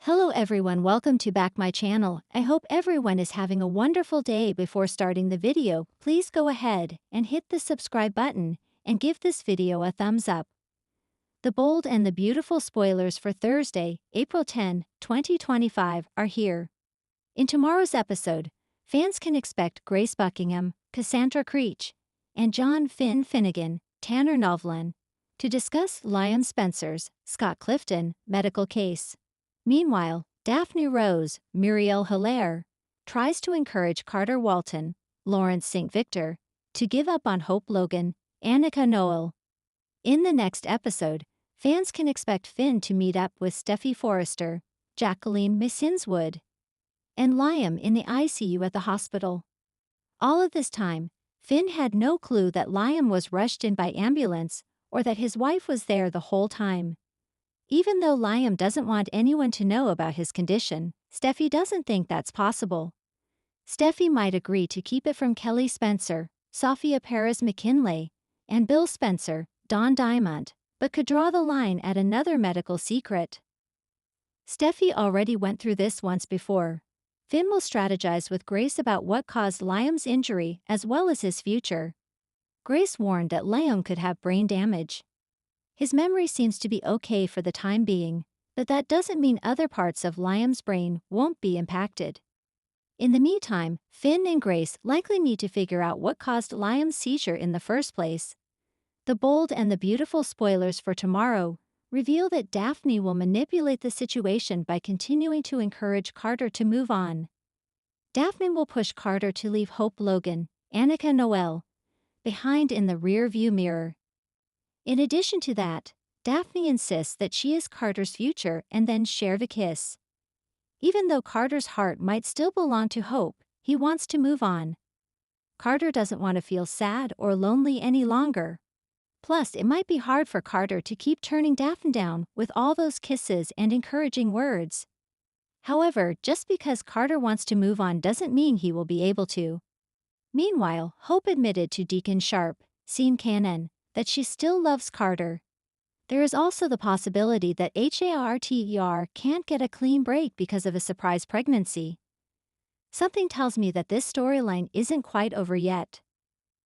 Hello everyone, welcome to back my channel. I hope everyone is having a wonderful day. Before starting the video, please go ahead and hit the subscribe button and give this video a thumbs up. The bold and the beautiful spoilers for Thursday, April 10, 2025 are here. In tomorrow's episode, fans can expect Grace Buckingham, Cassandra Creech, and John Finn Finnegan, Tanner Novlan, to discuss Liam Spencer's, Scott Clifton, medical case. Meanwhile, Daphne Rose, Muriel Hilaire, tries to encourage Carter Walton, Lawrence St. Victor, to give up on Hope Logan, Annika Noel. In the next episode, fans can expect Finn to meet up with Steffi Forrester, Jacqueline Missinswood, and Liam in the ICU at the hospital. All of this time, Finn had no clue that Liam was rushed in by ambulance or that his wife was there the whole time. Even though Liam doesn't want anyone to know about his condition, Steffi doesn't think that's possible. Steffi might agree to keep it from Kelly Spencer, Sophia Perez McKinley, and Bill Spencer, Don Diamond, but could draw the line at another medical secret. Steffi already went through this once before. Finn will strategize with Grace about what caused Liam's injury as well as his future. Grace warned that Liam could have brain damage. His memory seems to be okay for the time being, but that doesn't mean other parts of Liam's brain won't be impacted. In the meantime, Finn and Grace likely need to figure out what caused Liam's seizure in the first place. The bold and the beautiful spoilers for tomorrow reveal that Daphne will manipulate the situation by continuing to encourage Carter to move on. Daphne will push Carter to leave Hope Logan, Annika Noel, behind in the rear-view mirror. In addition to that, Daphne insists that she is Carter's future and then share the kiss. Even though Carter's heart might still belong to Hope, he wants to move on. Carter doesn't want to feel sad or lonely any longer. Plus, it might be hard for Carter to keep turning Daphne down with all those kisses and encouraging words. However, just because Carter wants to move on doesn't mean he will be able to. Meanwhile, Hope admitted to Deacon Sharp, Sean Cannon, that she still loves Carter. There is also the possibility that Harter can't get a clean break because of a surprise pregnancy. Something tells me that this storyline isn't quite over yet.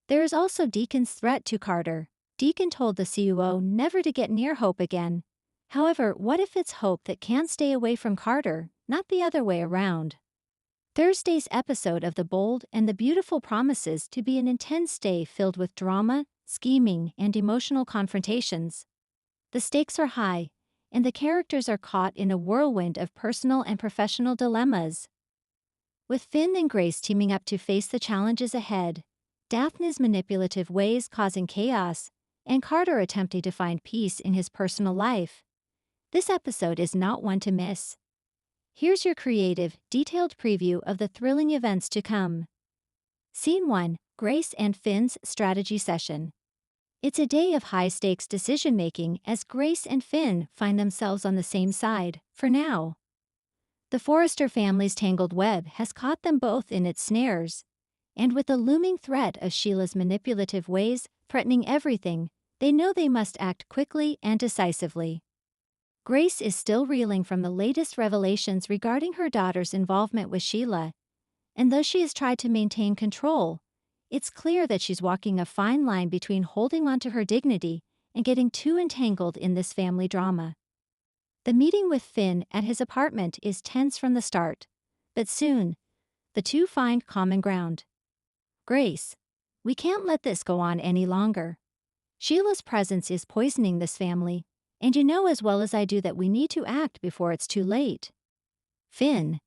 There is also Deacon's threat to Carter. Deacon told the CUO never to get near Hope again. However, what if it's Hope that can't stay away from Carter, not the other way around? Thursday's episode of The Bold and the Beautiful promises to be an intense day filled with drama, scheming, and emotional confrontations. The stakes are high, and the characters are caught in a whirlwind of personal and professional dilemmas. With Finn and Grace teaming up to face the challenges ahead, Daphne's manipulative ways causing chaos, and Carter attempting to find peace in his personal life, this episode is not one to miss. Here's your creative, detailed preview of the thrilling events to come. Scene 1, Grace and Finn's strategy session. It's a day of high-stakes decision-making as Grace and Finn find themselves on the same side, for now. The Forrester family's tangled web has caught them both in its snares, and with the looming threat of Sheila's manipulative ways threatening everything, they know they must act quickly and decisively. Grace is still reeling from the latest revelations regarding her daughter's involvement with Sheila, and though she has tried to maintain control, it's clear that she's walking a fine line between holding on to her dignity and getting too entangled in this family drama. The meeting with Finn at his apartment is tense from the start, but soon, the two find common ground. Grace, we can't let this go on any longer. Sheila's presence is poisoning this family, and you know as well as I do that we need to act before it's too late. Finn,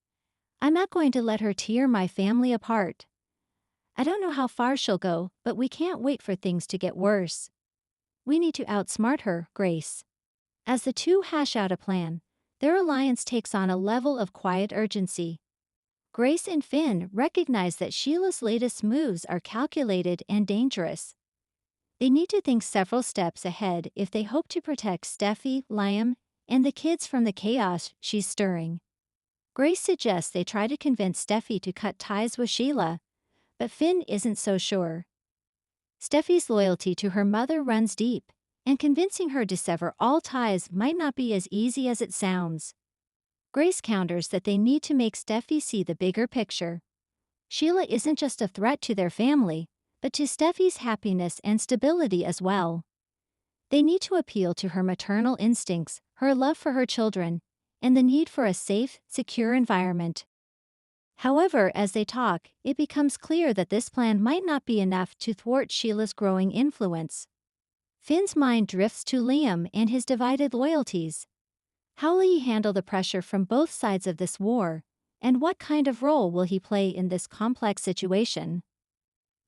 I'm not going to let her tear my family apart. I don't know how far she'll go, but we can't wait for things to get worse. We need to outsmart her, Grace. As the two hash out a plan, their alliance takes on a level of quiet urgency. Grace and Finn recognize that Sheila's latest moves are calculated and dangerous. They need to think several steps ahead if they hope to protect Steffi, Liam, and the kids from the chaos she's stirring. Grace suggests they try to convince Steffi to cut ties with Sheila, but Finn isn't so sure. Steffi's loyalty to her mother runs deep, and convincing her to sever all ties might not be as easy as it sounds. Grace counters that they need to make Steffi see the bigger picture. Sheila isn't just a threat to their family, but to Steffi's happiness and stability as well. They need to appeal to her maternal instincts, her love for her children, and the need for a safe, secure environment. However, as they talk, it becomes clear that this plan might not be enough to thwart Sheila's growing influence. Finn's mind drifts to Liam and his divided loyalties. How will he handle the pressure from both sides of this war, and what kind of role will he play in this complex situation?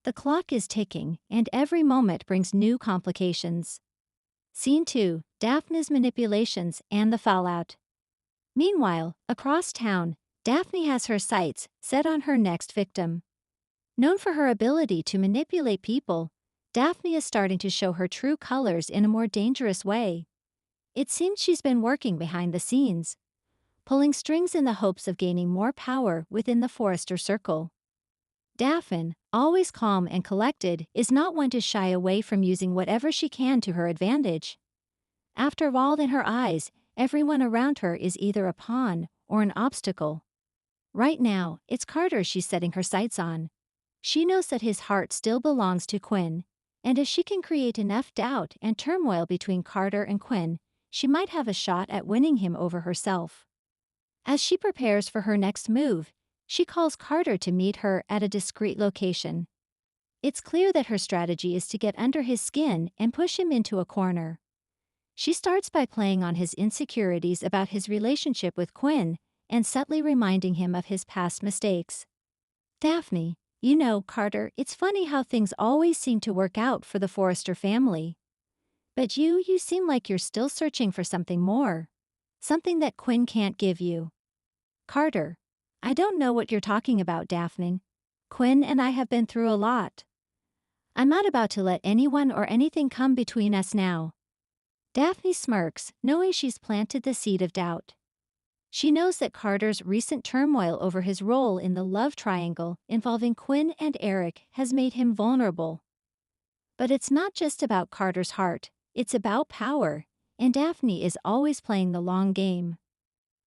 The clock is ticking, and every moment brings new complications. Scene 2, Daphne's manipulations and the fallout. Meanwhile, across town, Daphne has her sights set on her next victim. Known for her ability to manipulate people, Daphne is starting to show her true colors in a more dangerous way. It seems she's been working behind the scenes, pulling strings in the hopes of gaining more power within the Forrester circle. Daphne, always calm and collected, is not one to shy away from using whatever she can to her advantage. After all, in her eyes, everyone around her is either a pawn or an obstacle. Right now, it's Carter she's setting her sights on. She knows that his heart still belongs to Quinn, and if she can create enough doubt and turmoil between Carter and Quinn, she might have a shot at winning him over herself. As she prepares for her next move, she calls Carter to meet her at a discreet location. It's clear that her strategy is to get under his skin and push him into a corner. She starts by playing on his insecurities about his relationship with Quinn and subtly reminding him of his past mistakes. Daphne, you know, Carter, it's funny how things always seem to work out for the Forrester family. But you seem like you're still searching for something more. Something that Quinn can't give you. Carter, I don't know what you're talking about, Daphne. Quinn and I have been through a lot. I'm not about to let anyone or anything come between us now. Daphne smirks, knowing she's planted the seed of doubt. She knows that Carter's recent turmoil over his role in the love triangle involving Quinn and Eric has made him vulnerable. But it's not just about Carter's heart, it's about power, and Daphne is always playing the long game.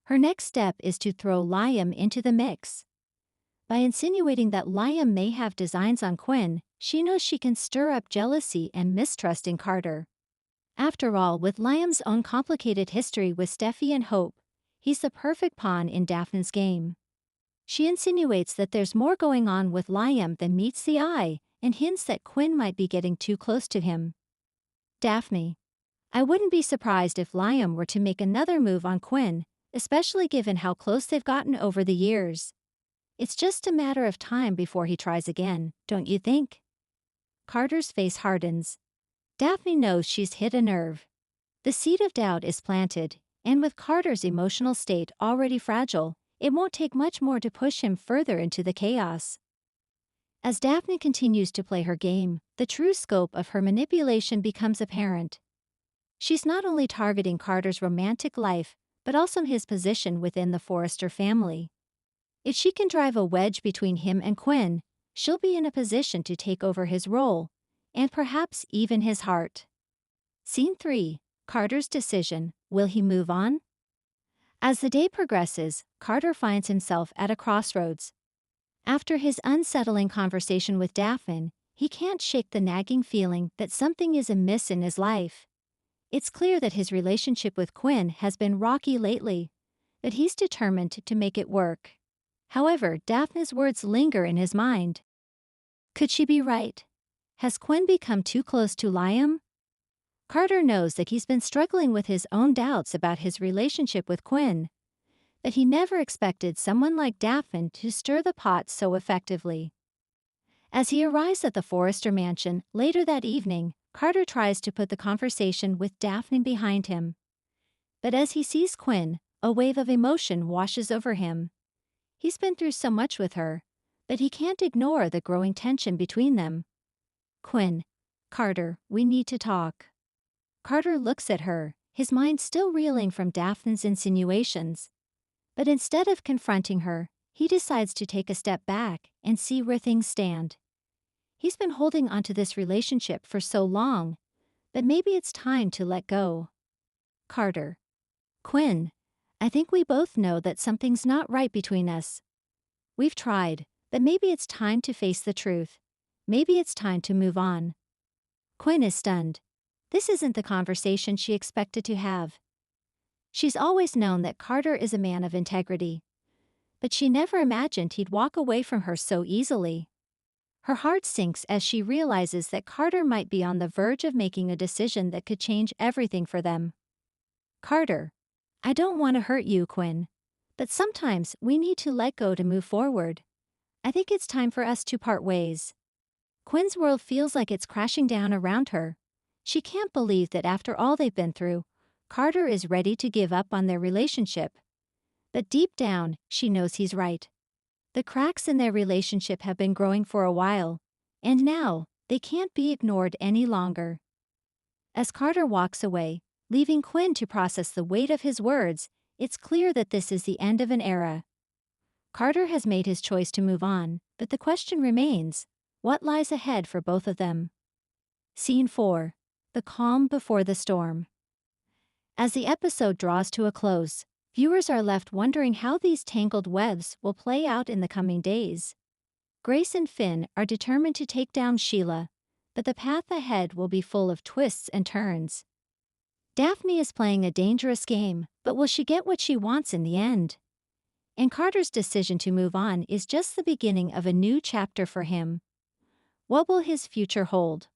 Her next step is to throw Liam into the mix. By insinuating that Liam may have designs on Quinn, she knows she can stir up jealousy and mistrust in Carter. After all, with Liam's own complicated history with Steffi and Hope, he's the perfect pawn in Daphne's game. She insinuates that there's more going on with Liam than meets the eye and hints that Quinn might be getting too close to him. Daphne, I wouldn't be surprised if Liam were to make another move on Quinn, especially given how close they've gotten over the years. It's just a matter of time before he tries again, don't you think? Carter's face hardens. Daphne knows she's hit a nerve. The seed of doubt is planted, and with Carter's emotional state already fragile, it won't take much more to push him further into the chaos. As Daphne continues to play her game, the true scope of her manipulation becomes apparent. She's not only targeting Carter's romantic life, but also his position within the Forrester family. If she can drive a wedge between him and Quinn, she'll be in a position to take over his role, and perhaps even his heart. Scene 3, Carter's decision. Will he move on? As the day progresses, Carter finds himself at a crossroads. After his unsettling conversation with Daphne, he can't shake the nagging feeling that something is amiss in his life. It's clear that his relationship with Quinn has been rocky lately, but he's determined to make it work. However, Daphne's words linger in his mind. Could she be right? Has Quinn become too close to Liam? Carter knows that he's been struggling with his own doubts about his relationship with Quinn, but he never expected someone like Daphne to stir the pot so effectively. As he arrives at the Forrester mansion later that evening, Carter tries to put the conversation with Daphne behind him. But as he sees Quinn, a wave of emotion washes over him. He's been through so much with her, but he can't ignore the growing tension between them. Quinn, Carter, we need to talk. Carter looks at her, his mind still reeling from Daphne's insinuations. But instead of confronting her, he decides to take a step back and see where things stand. He's been holding onto this relationship for so long, but maybe it's time to let go. Carter. Quinn, I think we both know that something's not right between us. We've tried, but maybe it's time to face the truth. Maybe it's time to move on. Quinn is stunned. This isn't the conversation she expected to have. She's always known that Carter is a man of integrity. But she never imagined he'd walk away from her so easily. Her heart sinks as she realizes that Carter might be on the verge of making a decision that could change everything for them. Carter. I don't want to hurt you, Quinn. But sometimes we need to let go to move forward. I think it's time for us to part ways. Quinn's world feels like it's crashing down around her. She can't believe that after all they've been through, Carter is ready to give up on their relationship. But deep down, she knows he's right. The cracks in their relationship have been growing for a while, and now, they can't be ignored any longer. As Carter walks away, leaving Quinn to process the weight of his words, it's clear that this is the end of an era. Carter has made his choice to move on, but the question remains, what lies ahead for both of them? Scene 4. The calm before the storm. As the episode draws to a close, viewers are left wondering how these tangled webs will play out in the coming days. Grace and Finn are determined to take down Sheila, but the path ahead will be full of twists and turns. Daphne is playing a dangerous game, but will she get what she wants in the end? And Carter's decision to move on is just the beginning of a new chapter for him. What will his future hold?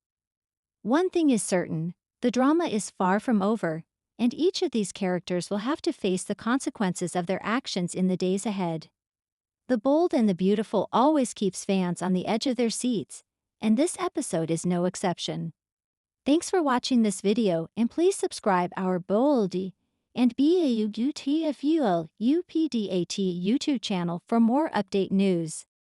One thing is certain, the drama is far from over, and each of these characters will have to face the consequences of their actions in the days ahead. The bold and the beautiful always keeps fans on the edge of their seats, and this episode is no exception. Thanks for watching this video, and please subscribe our Bold and BAUTFUL UPDAT YouTube channel for more update news.